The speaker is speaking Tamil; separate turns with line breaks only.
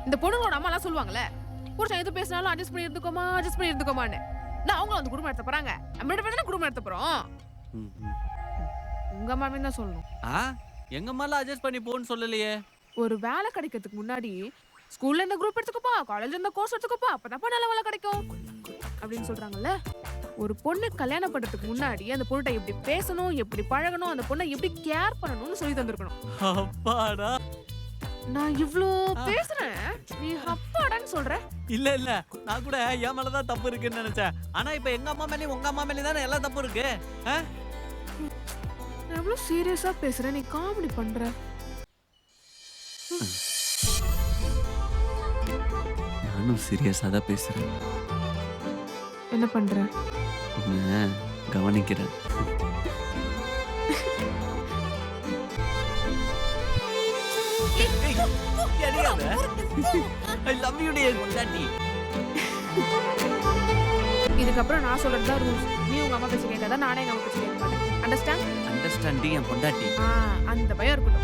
இந்த பொண்ணுங்களோட அம்மா எல்லாம் சொல்லுவாங்கல்ல, புருஷன் எது பேசினாலும் அட்ஜஸ்ட் பண்ணி இருந்துக்கோமான்னு. நான் அவங்க வந்து குடும்பம் நடத்த போறாங்க. நம்ம ரெண்டு பேரும் குடும்பம் நடத்த போறோம்.
ம், ம்.
உங்க மாமே தான் சொல்லணும்.
எங்க அம்மாலாம் அட்ஜஸ்ட் பண்ணி போன்னு சொல்லலையே.
ஒரு வேலை கிடைக்கிறதுக்கு முன்னாடி ஸ்கூல்ல இந்த குரூப் எடுத்துக்கப்பா, காலேஜ்ல இந்த கோர்ஸ் எடுத்துக்கப்பா, அப்பதான்ப்பா நல்ல வேலை கிடைக்கும் அப்படின்னு சொல்றாங்கல்ல. ஒரு பொண்ணு கல்யாணம் பண்றதுக்கு முன்னாடி அந்த பொண்ணுட்ட எப்படி பேசணும், எப்படி பழகணும், அந்த பொண்ணை எப்படி கேர் பண்ணணும்னு சொல்லி தந்திருக்கணும்.
அப்பாடா.
நான் இவ்ளோ பேசுறேன், நீ அப்பாடான்னு சொல்ற.
இல்ல நான் கூட என் மேலதான் தப்பு இருக்குன்னு நினைச்சேன். ஆனா இப்ப எங்க அம்மா மேலயும் உங்க அம்மா மேலயும் தானே எல்லாம் தப்பு இருக்கு.
நான் எவ்வளவு சீரியஸா பேசுறேன், நீ காமெடி பண்ற.
நானும் சீரியஸா தான் பேசுறேன்.
என்ன பண்ற?
உன்னை கவனிக்கிறேன். I love you dear பொண்டாட்டி.
இதுக்கப்புறம் நான் சொல்றதுதான் ரூல்ஸ். நீ உங்க அம்மா பேச்ச கேட்காத, நானே எங்க அம்மா பேச்ச கேட்க மாட்டேன். அண்டர்ஸ்டாண்ட்?
அண்டர்ஸ்டாண்டிங் என் பொண்டாட்டி.
அந்த பயம் இருக்கட்டும்.